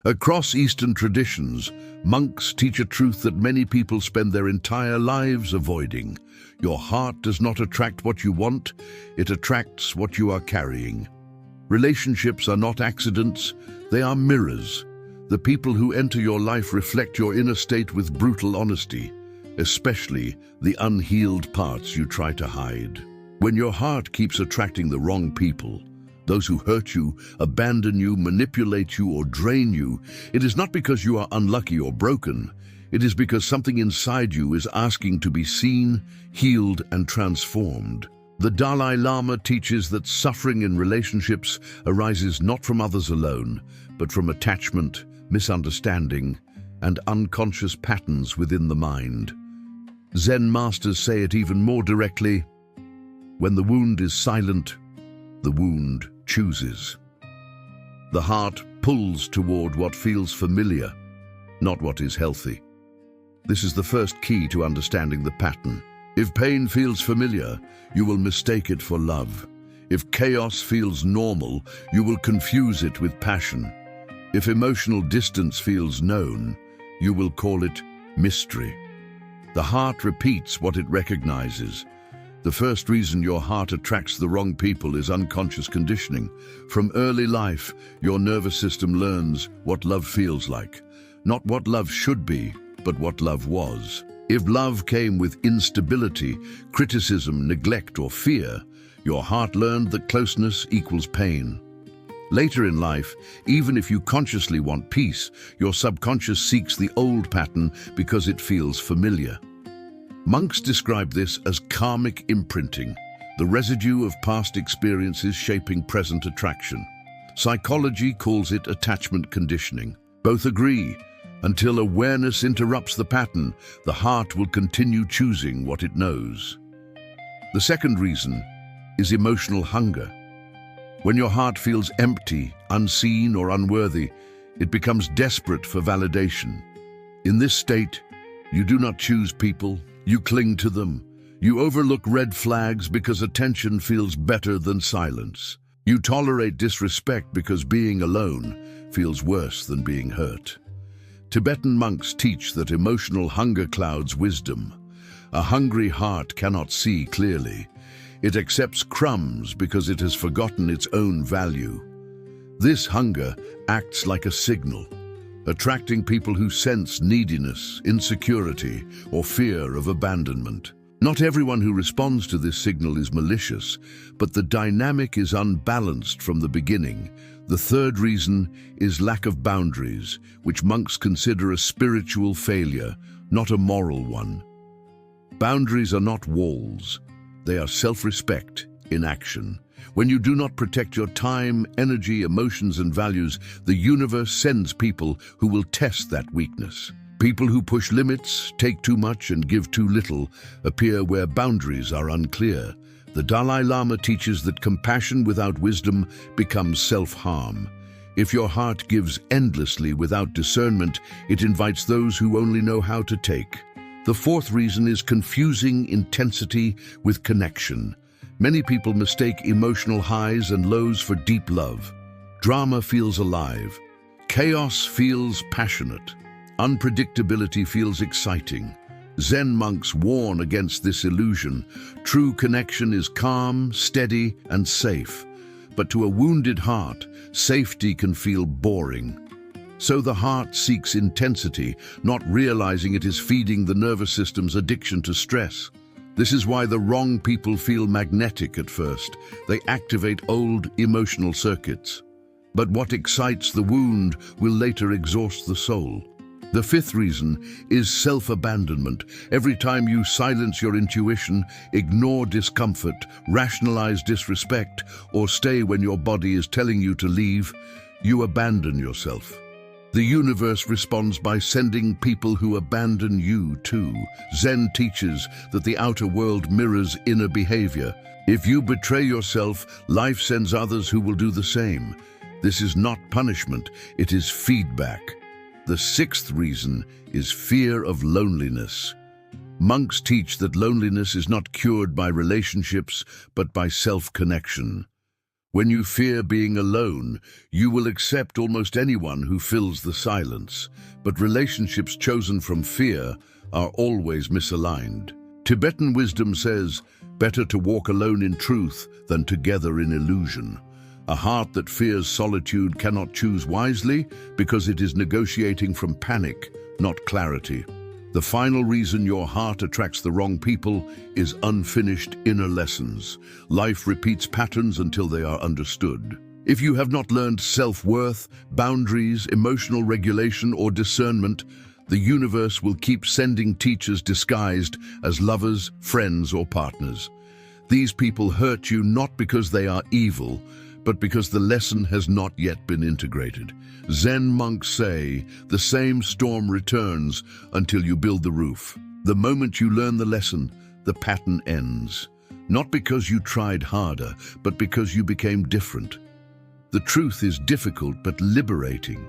Across Eastern traditions, monks teach a truth that many people spend their entire lives avoiding. Your heart does not attract what you want, it attracts what you are carrying. Relationships are not accidents, they are mirrors. The people who enter your life reflect your inner state with brutal honesty, especially the unhealed parts you try to hide. When your heart keeps attracting the wrong people, those who hurt you, abandon you, manipulate you, or drain you, it is not because you are unlucky or broken. It is because something inside you is asking to be seen, healed, and transformed. The Dalai Lama teaches that suffering in relationships arises not from others alone, but from attachment, misunderstanding, and unconscious patterns within the mind. Zen masters say it even more directly: when the wound is silent, the wound chooses. The heart pulls toward what feels familiar, not what is healthy. This is the first key to understanding the pattern. If pain feels familiar, you will mistake it for love. If chaos feels normal, you will confuse it with passion. If emotional distance feels known, you will call it mystery. The heart repeats what it recognizes. The first reason your heart attracts the wrong people is unconscious conditioning. From early life, your nervous system learns what love feels like. Not what love should be, but what love was. If love came with instability, criticism, neglect, or fear, your heart learned that closeness equals pain. Later in life, even if you consciously want peace, your subconscious seeks the old pattern because it feels familiar. Monks describe this as karmic imprinting, the residue of past experiences shaping present attraction. Psychology calls it attachment conditioning. Both agree. Until awareness interrupts the pattern, the heart will continue choosing what it knows. The second reason is emotional hunger. When your heart feels empty, unseen, or unworthy, it becomes desperate for validation. In this state, you do not choose people, you cling to them. You overlook red flags because attention feels better than silence. You tolerate disrespect because being alone feels worse than being hurt. Tibetan monks teach that emotional hunger clouds wisdom. A hungry heart cannot see clearly. It accepts crumbs because it has forgotten its own value. This hunger acts like a signal, attracting people who sense neediness, insecurity, or fear of abandonment. Not everyone who responds to this signal is malicious, but the dynamic is unbalanced from the beginning. The third reason is lack of boundaries, which monks consider a spiritual failure, not a moral one. Boundaries are not walls. They are self-respect in action. When you do not protect your time, energy, emotions, and values, the universe sends people who will test that weakness. People who push limits, take too much, and give too little appear where boundaries are unclear. The Dalai Lama teaches that compassion without wisdom becomes self-harm. If your heart gives endlessly without discernment, it invites those who only know how to take. The fourth reason is confusing intensity with connection. Many people mistake emotional highs and lows for deep love. Drama feels alive. Chaos feels passionate. Unpredictability feels exciting. Zen monks warn against this illusion. True connection is calm, steady, and safe. But to a wounded heart, safety can feel boring. So the heart seeks intensity, not realizing it is feeding the nervous system's addiction to stress. This is why the wrong people feel magnetic at first. They activate old emotional circuits. But what excites the wound will later exhaust the soul. The fifth reason is self-abandonment. Every time you silence your intuition, ignore discomfort, rationalize disrespect, or stay when your body is telling you to leave, you abandon yourself. The universe responds by sending people who abandon you too. Zen teaches that the outer world mirrors inner behavior. If you betray yourself, life sends others who will do the same. This is not punishment, it is feedback. The sixth reason is fear of loneliness. Monks teach that loneliness is not cured by relationships, but by self-connection. When you fear being alone, you will accept almost anyone who fills the silence. But relationships chosen from fear are always misaligned. Tibetan wisdom says, better to walk alone in truth than together in illusion. A heart that fears solitude cannot choose wisely because it is negotiating from panic, not clarity. The final reason your heart attracts the wrong people is unfinished inner lessons. Life repeats patterns until they are understood. If you have not learned self-worth, boundaries, emotional regulation, or discernment, the universe will keep sending teachers disguised as lovers, friends, or partners. These people hurt you not because they are evil, but because the lesson has not yet been integrated. Zen monks say, the same storm returns until you build the roof. The moment you learn the lesson, the pattern ends. Not because you tried harder, but because you became different. The truth is difficult but liberating.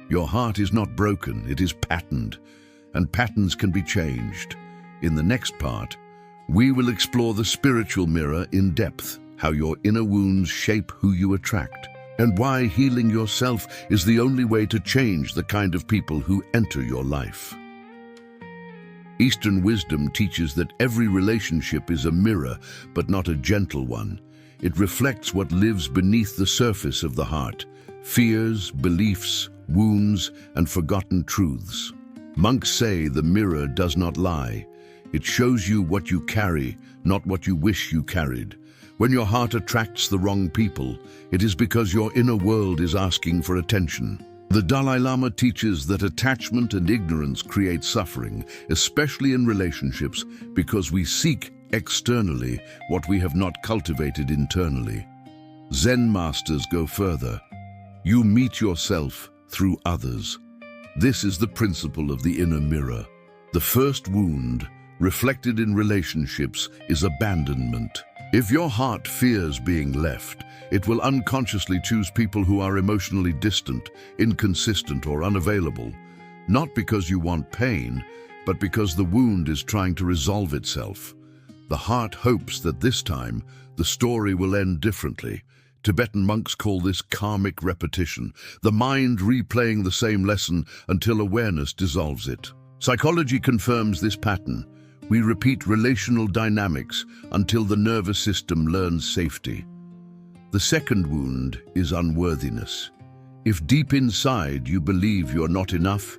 Your heart is not broken, it is patterned, and patterns can be changed. In the next part, we will explore the spiritual mirror in depth, how your inner wounds shape who you attract, and why healing yourself is the only way to change the kind of people who enter your life. Eastern wisdom teaches that every relationship is a mirror, but not a gentle one. It reflects what lives beneath the surface of the heart: fears, beliefs, wounds, and forgotten truths. Monks say the mirror does not lie. It shows you what you carry, not what you wish you carried. When your heart attracts the wrong people, it is because your inner world is asking for attention. The Dalai Lama teaches that attachment and ignorance create suffering, especially in relationships, because we seek externally what we have not cultivated internally. Zen masters go further. You meet yourself through others. This is the principle of the inner mirror. The first wound, reflected in relationships, is abandonment. If your heart fears being left, it will unconsciously choose people who are emotionally distant, inconsistent, or unavailable, not because you want pain, but because the wound is trying to resolve itself. The heart hopes that this time, the story will end differently. Tibetan monks call this karmic repetition, the mind replaying the same lesson until awareness dissolves it. Psychology confirms this pattern. We repeat relational dynamics until the nervous system learns safety. The second wound is unworthiness. If deep inside you believe you're not enough,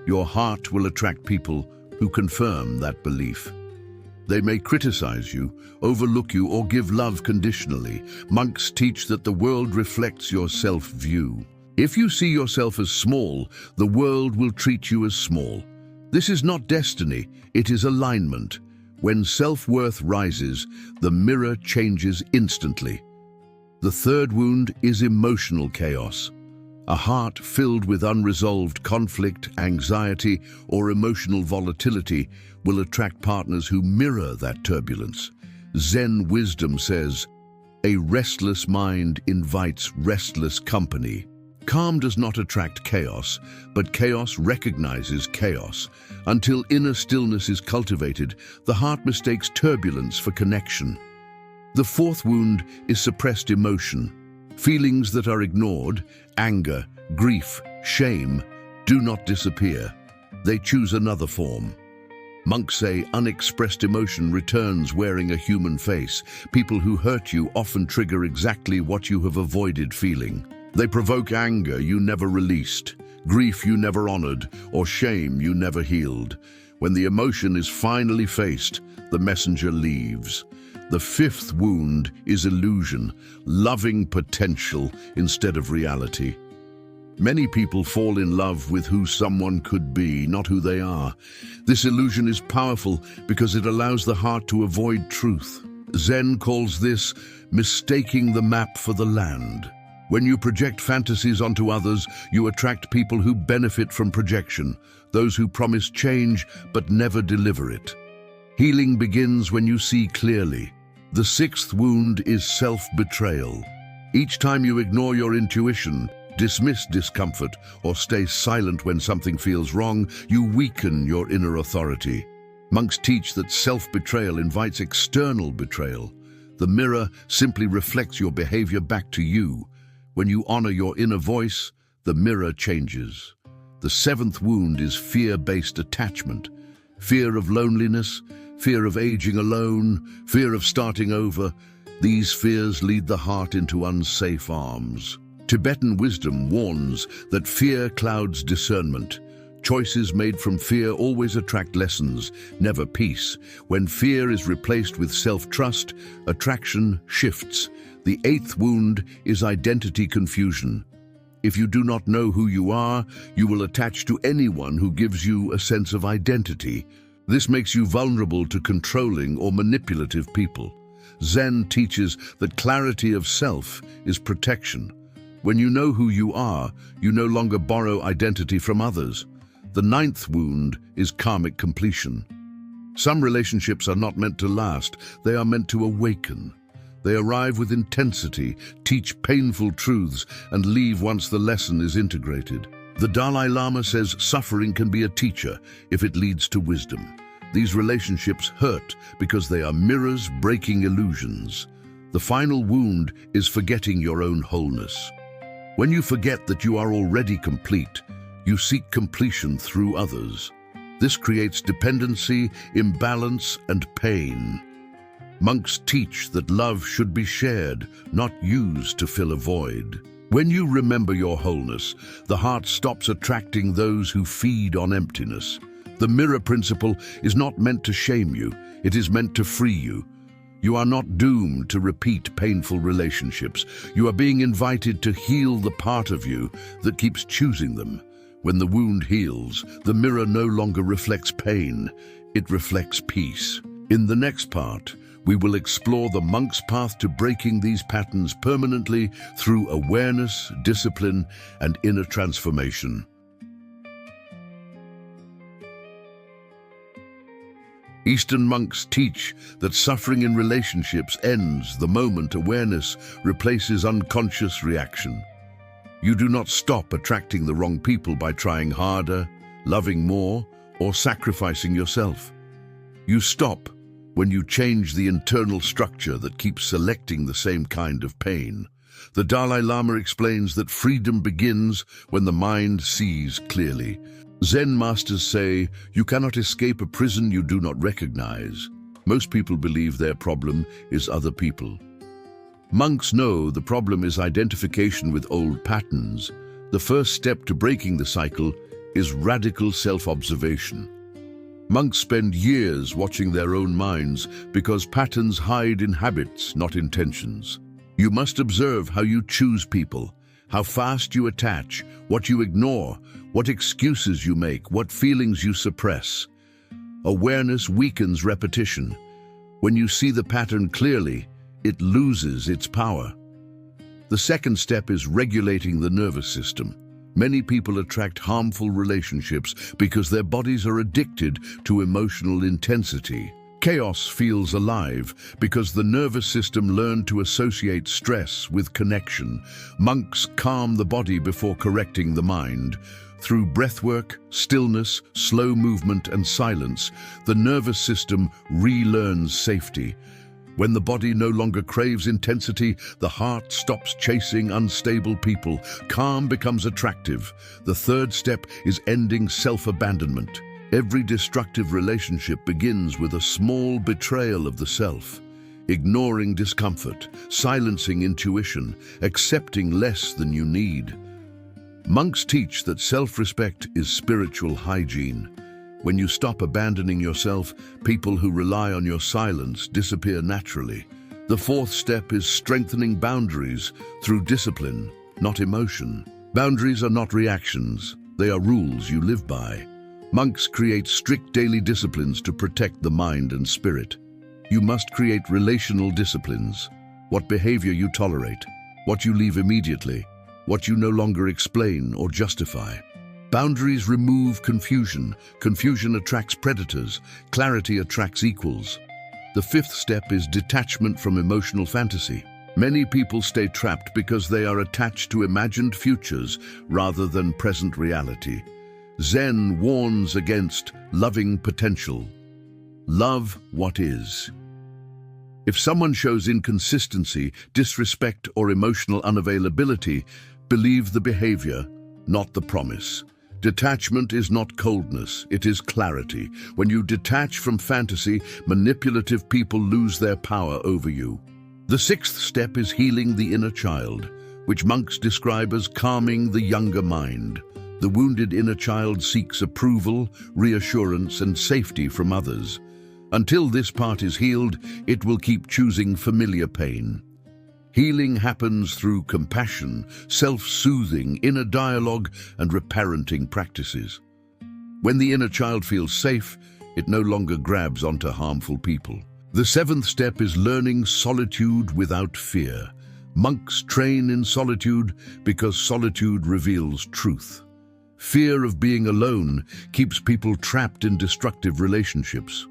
your heart will attract people who confirm that belief. They may criticize you, overlook you, or give love conditionally. Monks teach that the world reflects your self-view. If you see yourself as small, the world will treat you as small. This is not destiny, it is alignment. When self-worth rises, the mirror changes instantly. The third wound is emotional chaos. A heart filled with unresolved conflict, anxiety, or emotional volatility will attract partners who mirror that turbulence. Zen wisdom says, a restless mind invites restless company. Calm does not attract chaos, but chaos recognizes chaos. Until inner stillness is cultivated, the heart mistakes turbulence for connection. The fourth wound is suppressed emotion. Feelings that are ignored, anger, grief, shame, do not disappear. They choose another form. Monks say unexpressed emotion returns wearing a human face. People who hurt you often trigger exactly what you have avoided feeling. They provoke anger you never released, grief you never honored, or shame you never healed. When the emotion is finally faced, the messenger leaves. The fifth wound is illusion, loving potential instead of reality. Many people fall in love with who someone could be, not who they are. This illusion is powerful because it allows the heart to avoid truth. Zen calls this mistaking the map for the land. When you project fantasies onto others, you attract people who benefit from projection, those who promise change but never deliver it. Healing begins when you see clearly. The sixth wound is self-betrayal. Each time you ignore your intuition, dismiss discomfort, or stay silent when something feels wrong, you weaken your inner authority. Monks teach that self-betrayal invites external betrayal. The mirror simply reflects your behavior back to you. When you honor your inner voice, the mirror changes. The seventh wound is fear-based attachment. Fear of loneliness, fear of aging alone, fear of starting over. These fears lead the heart into unsafe arms. Tibetan wisdom warns that fear clouds discernment. Choices made from fear always attract lessons, never peace. When fear is replaced with self-trust, attraction shifts. The eighth wound is identity confusion. If you do not know who you are, you will attach to anyone who gives you a sense of identity. This makes you vulnerable to controlling or manipulative people. Zen teaches that clarity of self is protection. When you know who you are, you no longer borrow identity from others. The ninth wound is karmic completion. Some relationships are not meant to last, they are meant to awaken. They arrive with intensity, teach painful truths, and leave once the lesson is integrated. The Dalai Lama says suffering can be a teacher if it leads to wisdom. These relationships hurt because they are mirrors breaking illusions. The final wound is forgetting your own wholeness. When you forget that you are already complete, you seek completion through others. This creates dependency, imbalance, and pain. Monks teach that love should be shared, not used to fill a void. When you remember your wholeness, the heart stops attracting those who feed on emptiness. The mirror principle is not meant to shame you, it is meant to free you. You are not doomed to repeat painful relationships. You are being invited to heal the part of you that keeps choosing them. When the wound heals, the mirror no longer reflects pain, it reflects peace. In the next part, we will explore the monk's path to breaking these patterns permanently through awareness, discipline, and inner transformation. Eastern monks teach that suffering in relationships ends the moment awareness replaces unconscious reaction. You do not stop attracting the wrong people by trying harder, loving more, or sacrificing yourself. You stop when you change the internal structure that keeps selecting the same kind of pain. The Dalai Lama explains that freedom begins when the mind sees clearly. Zen masters say, you cannot escape a prison you do not recognize. Most people believe their problem is other people. Monks know the problem is identification with old patterns. The first step to breaking the cycle is radical self-observation. Monks spend years watching their own minds because patterns hide in habits, not intentions. You must observe how you choose people, how fast you attach, what you ignore, what excuses you make, what feelings you suppress. Awareness weakens repetition. When you see the pattern clearly, it loses its power. The second step is regulating the nervous system. Many people attract harmful relationships because their bodies are addicted to emotional intensity. Chaos feels alive because the nervous system learned to associate stress with connection. Monks calm the body before correcting the mind. Through breathwork, stillness, slow movement, and silence, the nervous system relearns safety. When the body no longer craves intensity, the heart stops chasing unstable people. Calm becomes attractive. The third step is ending self-abandonment. Every destructive relationship begins with a small betrayal of the self. Ignoring discomfort, silencing intuition, accepting less than you need. Monks teach that self-respect is spiritual hygiene. When you stop abandoning yourself, people who rely on your silence disappear naturally. The fourth step is strengthening boundaries through discipline, not emotion. Boundaries are not reactions, they are rules you live by. Monks create strict daily disciplines to protect the mind and spirit. You must create relational disciplines. What behavior you tolerate, what you leave immediately, what you no longer explain or justify. Boundaries remove confusion. Confusion attracts predators. Clarity attracts equals. The fifth step is detachment from emotional fantasy. Many people stay trapped because they are attached to imagined futures rather than present reality. Zen warns against loving potential. Love what is. If someone shows inconsistency, disrespect, or emotional unavailability, believe the behavior, not the promise. Detachment is not coldness, it is clarity. When you detach from fantasy, manipulative people lose their power over you. The sixth step is healing the inner child, which monks describe as calming the younger mind. The wounded inner child seeks approval, reassurance, and safety from others. Until this part is healed, it will keep choosing familiar pain. Healing happens through compassion, self-soothing, inner dialogue, and reparenting practices. When the inner child feels safe, it no longer grabs onto harmful people. The seventh step is learning solitude without fear. Monks train in solitude because solitude reveals truth. Fear of being alone keeps people trapped in destructive relationships.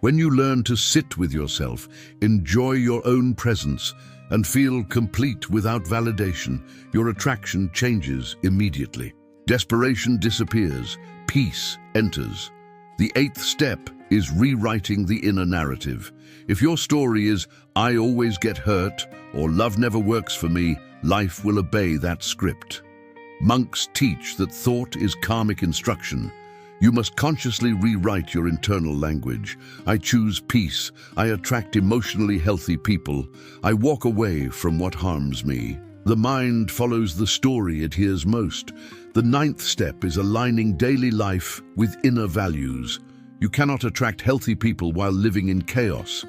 When you learn to sit with yourself, enjoy your own presence, and feel complete without validation, your attraction changes immediately. Desperation disappears, peace enters. The eighth step is rewriting the inner narrative. If your story is, "I always get hurt," or "love never works for me," life will obey that script. Monks teach that thought is karmic instruction. You must consciously rewrite your internal language. I choose peace. I attract emotionally healthy people. I walk away from what harms me. The mind follows the story it hears most. The ninth step is aligning daily life with inner values. You cannot attract healthy people while living in chaos.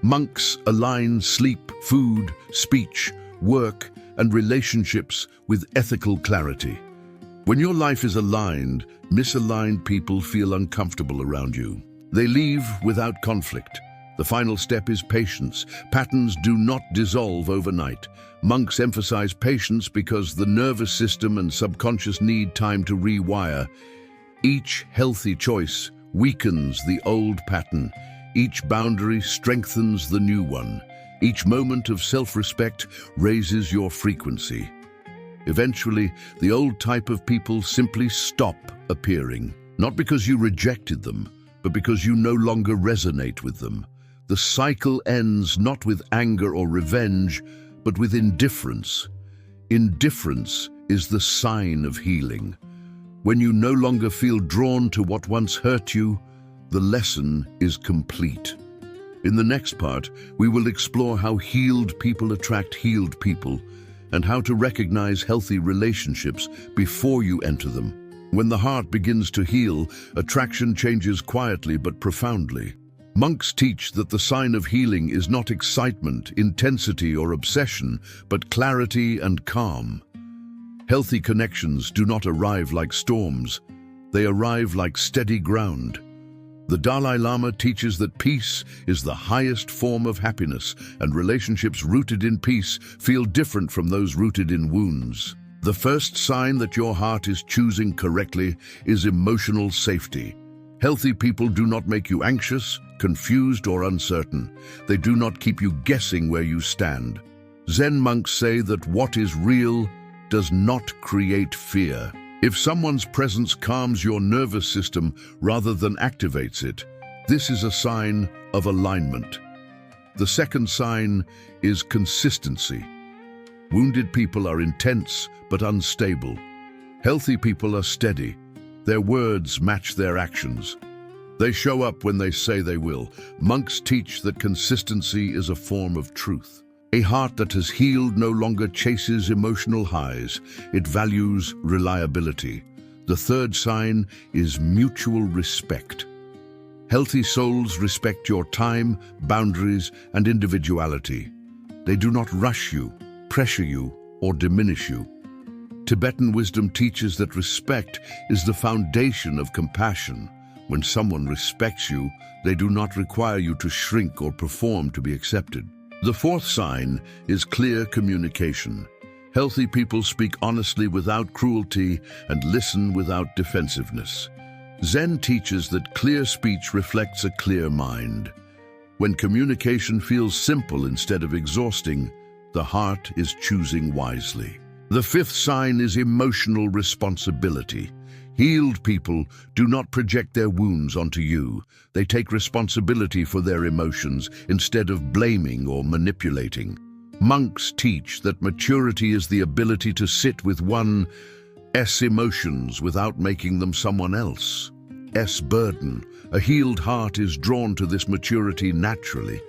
Monks align sleep, food, speech, work, and relationships with ethical clarity. When your life is aligned, misaligned people feel uncomfortable around you. They leave without conflict. The final step is patience. Patterns do not dissolve overnight. Monks emphasize patience because the nervous system and subconscious need time to rewire. Each healthy choice weakens the old pattern. Each boundary strengthens the new one. Each moment of self-respect raises your frequency. Eventually, the old type of people simply stop appearing, not because you rejected them, but because you no longer resonate with them. The cycle ends not with anger or revenge, but with indifference. Indifference is the sign of healing. When you no longer feel drawn to what once hurt you, the lesson is complete. In the next part, we will explore how healed people attract healed people, and how to recognize healthy relationships before you enter them. When the heart begins to heal, attraction changes quietly but profoundly. Monks teach that the sign of healing is not excitement, intensity, or obsession, but clarity and calm. Healthy connections do not arrive like storms. They arrive like steady ground. The Dalai Lama teaches that peace is the highest form of happiness, and relationships rooted in peace feel different from those rooted in wounds. The first sign that your heart is choosing correctly is emotional safety. Healthy people do not make you anxious, confused, or uncertain. They do not keep you guessing where you stand. Zen monks say that what is real does not create fear. If someone's presence calms your nervous system rather than activates it, this is a sign of alignment. The second sign is consistency. Wounded people are intense but unstable. Healthy people are steady. Their words match their actions. They show up when they say they will. Monks teach that consistency is a form of truth. A heart that has healed no longer chases emotional highs. It values reliability. The third sign is mutual respect. Healthy souls respect your time, boundaries, and individuality. They do not rush you, pressure you, or diminish you. Tibetan wisdom teaches that respect is the foundation of compassion. When someone respects you, they do not require you to shrink or perform to be accepted. The fourth sign is clear communication. Healthy people speak honestly without cruelty and listen without defensiveness. Zen teaches that clear speech reflects a clear mind. When communication feels simple instead of exhausting, the heart is choosing wisely. The fifth sign is emotional responsibility. Healed people do not project their wounds onto you. They take responsibility for their emotions instead of blaming or manipulating. Monks teach that maturity is the ability to sit with one's emotions without making them someone else's burden. A healed heart is drawn to this maturity naturally.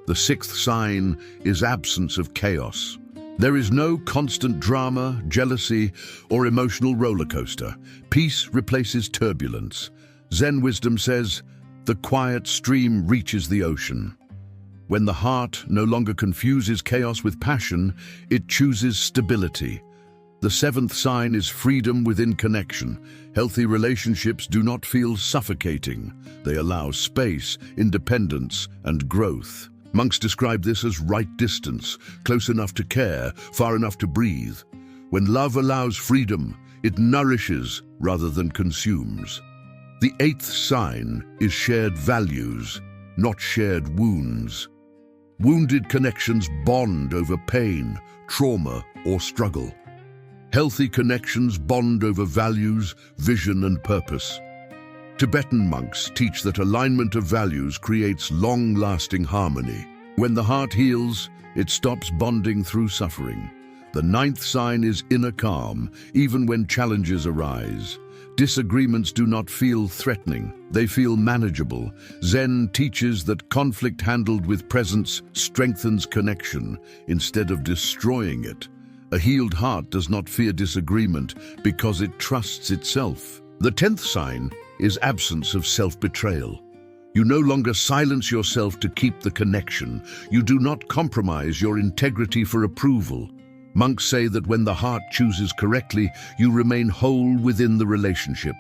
The sixth sign is absence of chaos. There is no constant drama, jealousy, or emotional roller coaster. Peace replaces turbulence. Zen wisdom says, the quiet stream reaches the ocean. When the heart no longer confuses chaos with passion, it chooses stability. The seventh sign is freedom within connection. Healthy relationships do not feel suffocating. They allow space, independence, and growth. Monks describe this as right distance, close enough to care, far enough to breathe. When love allows freedom, it nourishes rather than consumes. The eighth sign is shared values, not shared wounds. Wounded connections bond over pain, trauma, or struggle. Healthy connections bond over values, vision, and purpose. Tibetan monks teach that alignment of values creates long-lasting harmony. When the heart heals, it stops bonding through suffering. The ninth sign is inner calm, even when challenges arise. Disagreements do not feel threatening, they feel manageable. Zen teaches that conflict handled with presence strengthens connection instead of destroying it. A healed heart does not fear disagreement because it trusts itself. The 10th sign is absence of self-betrayal. You no longer silence yourself to keep the connection. You do not compromise your integrity for approval. Monks say that when the heart chooses correctly, you remain whole within the relationship.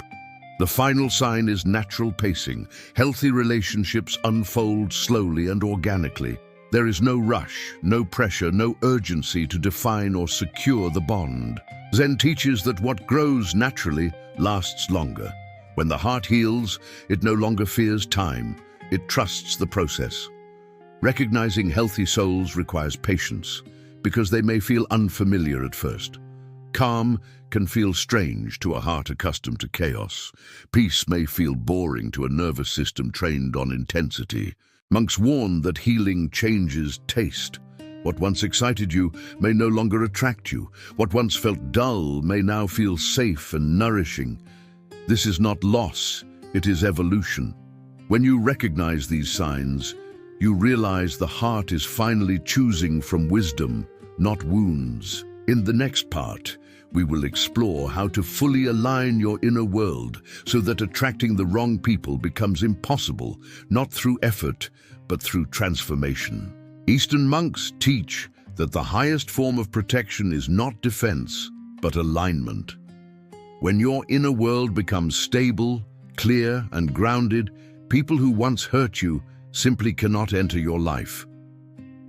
The final sign is natural pacing. Healthy relationships unfold slowly and organically. There is no rush, no pressure, no urgency to define or secure the bond. Zen teaches that what grows naturally lasts longer. When the heart heals, it no longer fears time. It trusts the process. Recognizing healthy souls requires patience, because they may feel unfamiliar at first. Calm can feel strange to a heart accustomed to chaos. Peace may feel boring to a nervous system trained on intensity. Monks warn that healing changes taste. What once excited you may no longer attract you. What once felt dull may now feel safe and nourishing. This is not loss, it is evolution. When you recognize these signs, you realize the heart is finally choosing from wisdom, not wounds. In the next part, we will explore how to fully align your inner world so that attracting the wrong people becomes impossible, not through effort, but through transformation. Eastern monks teach that the highest form of protection is not defense, but alignment. When your inner world becomes stable, clear, and grounded, people who once hurt you simply cannot enter your life.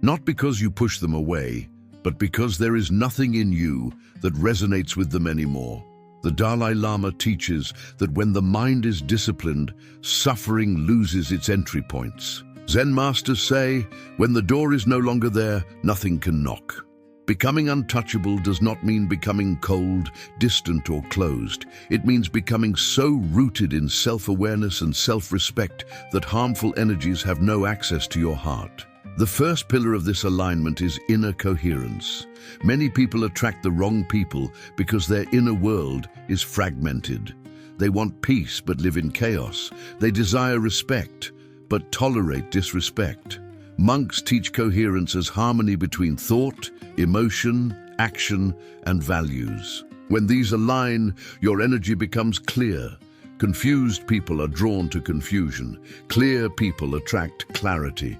Not because you push them away, but because there is nothing in you that resonates with them anymore. The Dalai Lama teaches that when the mind is disciplined, suffering loses its entry points. Zen masters say, when the door is no longer there, nothing can knock. Becoming untouchable does not mean becoming cold, distant, or closed. It means becoming so rooted in self-awareness and self-respect that harmful energies have no access to your heart. The first pillar of this alignment is inner coherence. Many people attract the wrong people because their inner world is fragmented. They want peace but live in chaos. They desire respect but tolerate disrespect. Monks teach coherence as harmony between thought, emotion, action, and values. When these align, your energy becomes clear. Confused people are drawn to confusion. Clear people attract clarity.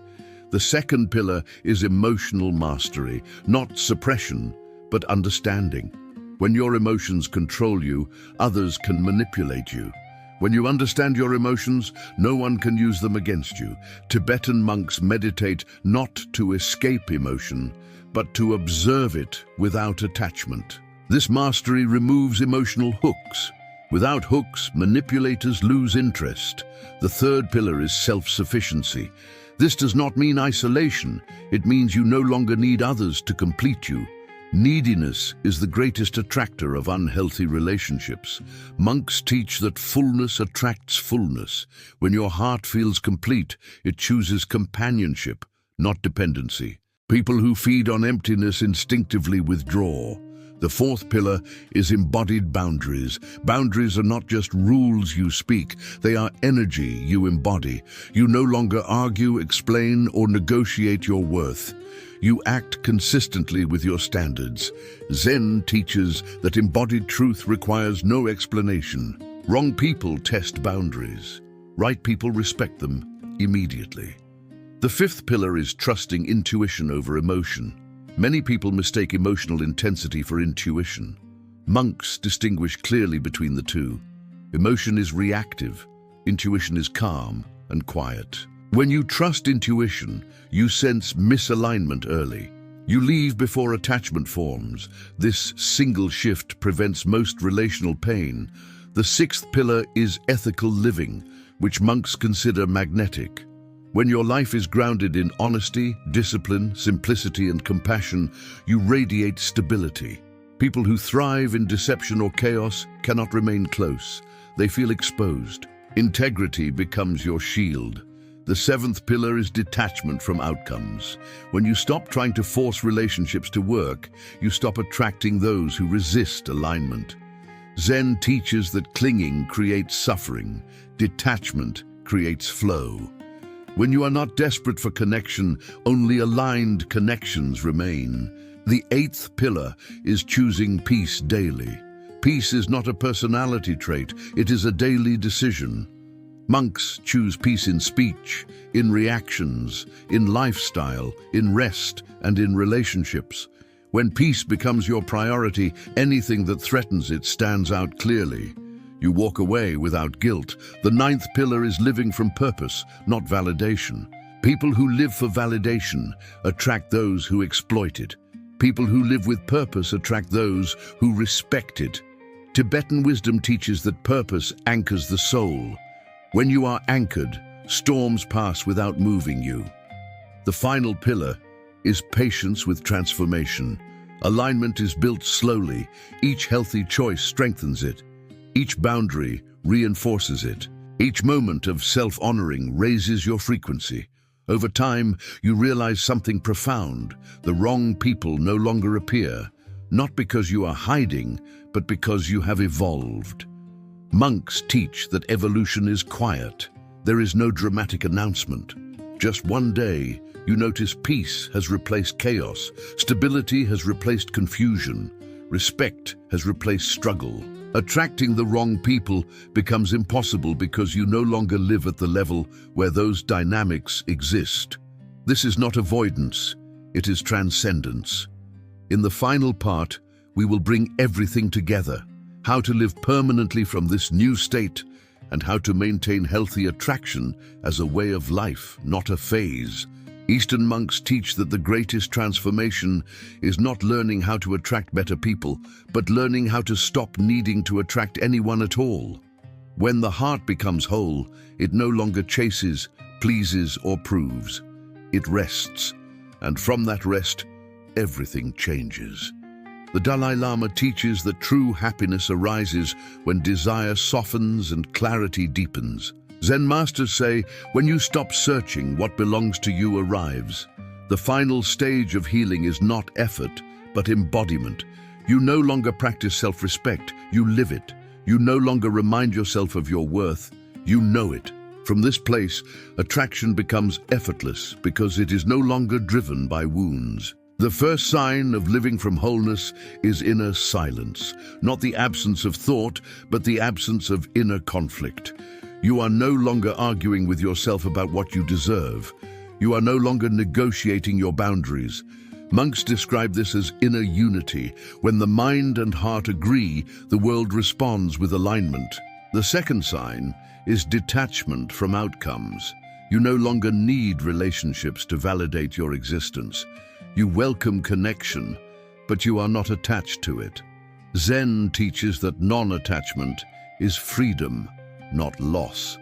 The second pillar is emotional mastery, not suppression, but understanding. When your emotions control you, others can manipulate you. When you understand your emotions, no one can use them against you. Tibetan monks meditate not to escape emotion, but to observe it without attachment. This mastery removes emotional hooks. Without hooks, manipulators lose interest. The third pillar is self-sufficiency. This does not mean isolation. It means you no longer need others to complete you. Neediness is the greatest attractor of unhealthy relationships. Monks teach that fullness attracts fullness. When your heart feels complete, it chooses companionship, not dependency. People who feed on emptiness instinctively withdraw. The fourth pillar is embodied boundaries. Boundaries are not just rules you speak, they are energy you embody. You no longer argue, explain, or negotiate your worth. You act consistently with your standards. Zen teaches that embodied truth requires no explanation. Wrong people test boundaries. Right people respect them immediately. The fifth pillar is trusting intuition over emotion. Many people mistake emotional intensity for intuition. Monks distinguish clearly between the two. Emotion is reactive, intuition is calm and quiet. When you trust intuition, you sense misalignment early. You leave before attachment forms. This single shift prevents most relational pain. The sixth pillar is ethical living, which monks consider magnetic. When your life is grounded in honesty, discipline, simplicity, and compassion, you radiate stability. People who thrive in deception or chaos cannot remain close. They feel exposed. Integrity becomes your shield. The seventh pillar is detachment from outcomes. When you stop trying to force relationships to work, you stop attracting those who resist alignment. Zen teaches that clinging creates suffering. Detachment creates flow. When you are not desperate for connection, only aligned connections remain. The eighth pillar is choosing peace daily. Peace is not a personality trait, it is a daily decision. Monks choose peace in speech, in reactions, in lifestyle, in rest, and in relationships. When peace becomes your priority, anything that threatens it stands out clearly. You walk away without guilt. The ninth pillar is living from purpose, not validation. People who live for validation attract those who exploit it. People who live with purpose attract those who respect it. Tibetan wisdom teaches that purpose anchors the soul. When you are anchored, storms pass without moving you. The final pillar is patience with transformation. Alignment is built slowly. Each healthy choice strengthens it. Each boundary reinforces it. Each moment of self-honoring raises your frequency. Over time, you realize something profound. The wrong people no longer appear, not because you are hiding, but because you have evolved. Monks teach that evolution is quiet. There is no dramatic announcement. Just one day, you notice peace has replaced chaos, stability has replaced confusion, respect has replaced struggle. Attracting the wrong people becomes impossible because you no longer live at the level where those dynamics exist. This is not avoidance, it is transcendence. In the final part, we will bring everything together. How to live permanently from this new state, and how to maintain healthy attraction as a way of life, not a phase. Eastern monks teach that the greatest transformation is not learning how to attract better people, but learning how to stop needing to attract anyone at all. When the heart becomes whole, it no longer chases, pleases, or proves. It rests, and from that rest, everything changes. The Dalai Lama teaches that true happiness arises when desire softens and clarity deepens. Zen masters say, when you stop searching, what belongs to you arrives. The final stage of healing is not effort, but embodiment. You no longer practice self-respect, you live it. You no longer remind yourself of your worth, you know it. From this place, attraction becomes effortless because it is no longer driven by wounds. The first sign of living from wholeness is inner silence, not the absence of thought, but the absence of inner conflict. You are no longer arguing with yourself about what you deserve. You are no longer negotiating your boundaries. Monks describe this as inner unity. When the mind and heart agree, the world responds with alignment. The second sign is detachment from outcomes. You no longer need relationships to validate your existence. You welcome connection, but you are not attached to it. Zen teaches that non-attachment is freedom, not loss.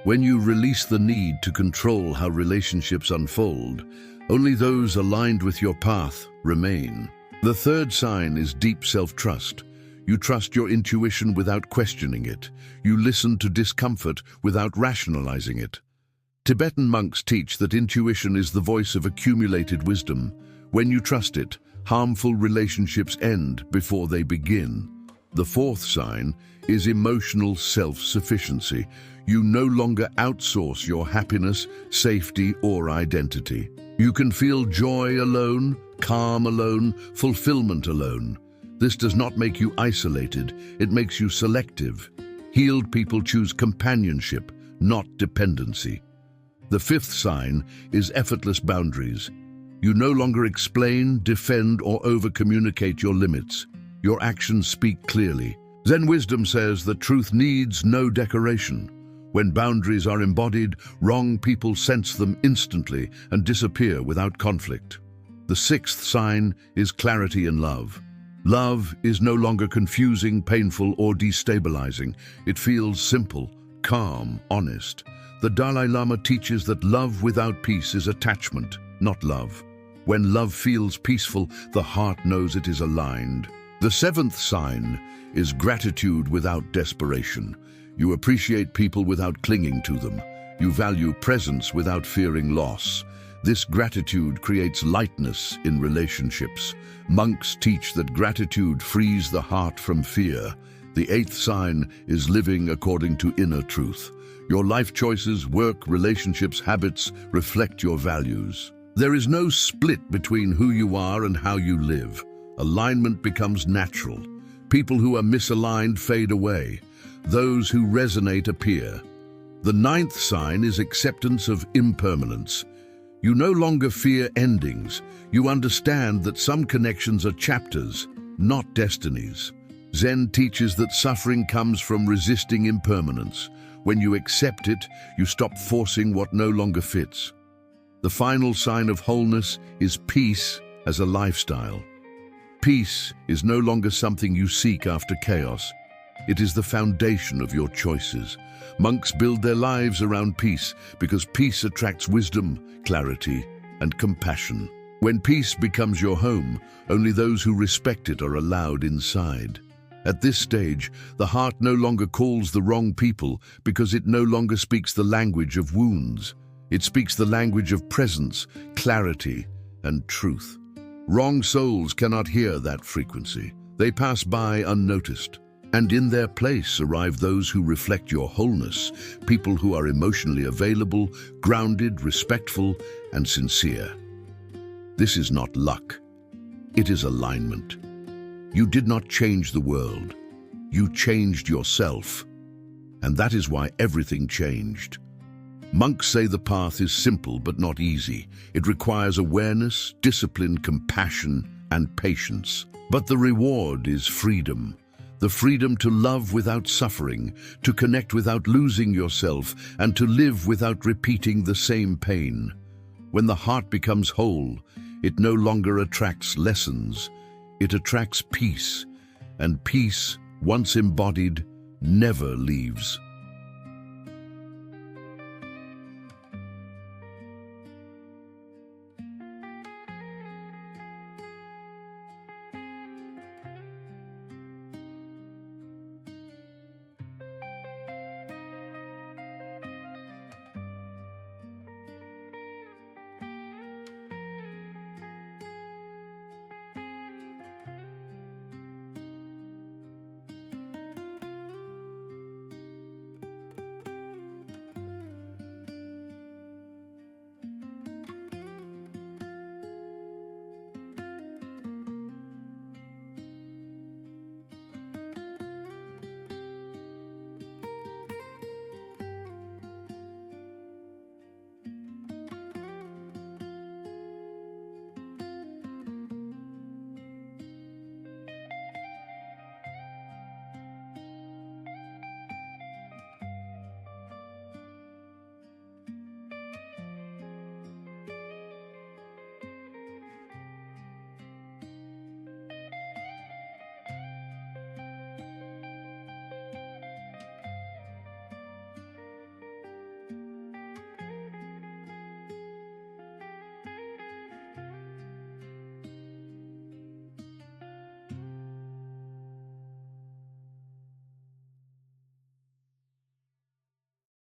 When you release the need to control how relationships unfold, only those aligned with your path remain. The third sign is deep self-trust. You trust your intuition without questioning it. You listen to discomfort without rationalizing it. Tibetan monks teach that intuition is the voice of accumulated wisdom. When you trust it, harmful relationships end before they begin. The fourth sign is emotional self-sufficiency. You no longer outsource your happiness, safety, or identity. You can feel joy alone, calm alone, fulfillment alone. This does not make you isolated, it makes you selective. Healed people choose companionship, not dependency. The fifth sign is effortless boundaries. You no longer explain, defend, or over-communicate your limits. Your actions speak clearly. Zen wisdom says that truth needs no decoration. When boundaries are embodied, wrong people sense them instantly and disappear without conflict. The sixth sign is clarity in love. Love is no longer confusing, painful, or destabilizing. It feels simple, calm, honest. The Dalai Lama teaches that love without peace is attachment, not love. When love feels peaceful, the heart knows it is aligned. The seventh sign is gratitude without desperation. You appreciate people without clinging to them. You value presence without fearing loss. This gratitude creates lightness in relationships. Monks teach that gratitude frees the heart from fear. The eighth sign is living according to inner truth. Your life choices, work, relationships, habits reflect your values. There is no split between who you are and how you live. Alignment becomes natural. People who are misaligned fade away. Those who resonate appear. The ninth sign is acceptance of impermanence. You no longer fear endings. You understand that some connections are chapters, not destinies. Zen teaches that suffering comes from resisting impermanence. When you accept it, you stop forcing what no longer fits. The final sign of wholeness is peace as a lifestyle. Peace is no longer something you seek after chaos. It is the foundation of your choices. Monks build their lives around peace because peace attracts wisdom, clarity, and compassion. When peace becomes your home, only those who respect it are allowed inside. At this stage, the heart no longer calls the wrong people because it no longer speaks the language of wounds. It speaks the language of presence, clarity, and truth. Wrong souls cannot hear that frequency. They pass by unnoticed. And in their place arrive those who reflect your wholeness, people who are emotionally available, grounded, respectful, and sincere. This is not luck. It is alignment. You did not change the world. You changed yourself. And that is why everything changed. Monks say the path is simple but not easy. It requires awareness, discipline, compassion, and patience. But the reward is freedom. The freedom to love without suffering, to connect without losing yourself, and to live without repeating the same pain. When the heart becomes whole, it no longer attracts lessons. It attracts peace, and peace, once embodied, never leaves.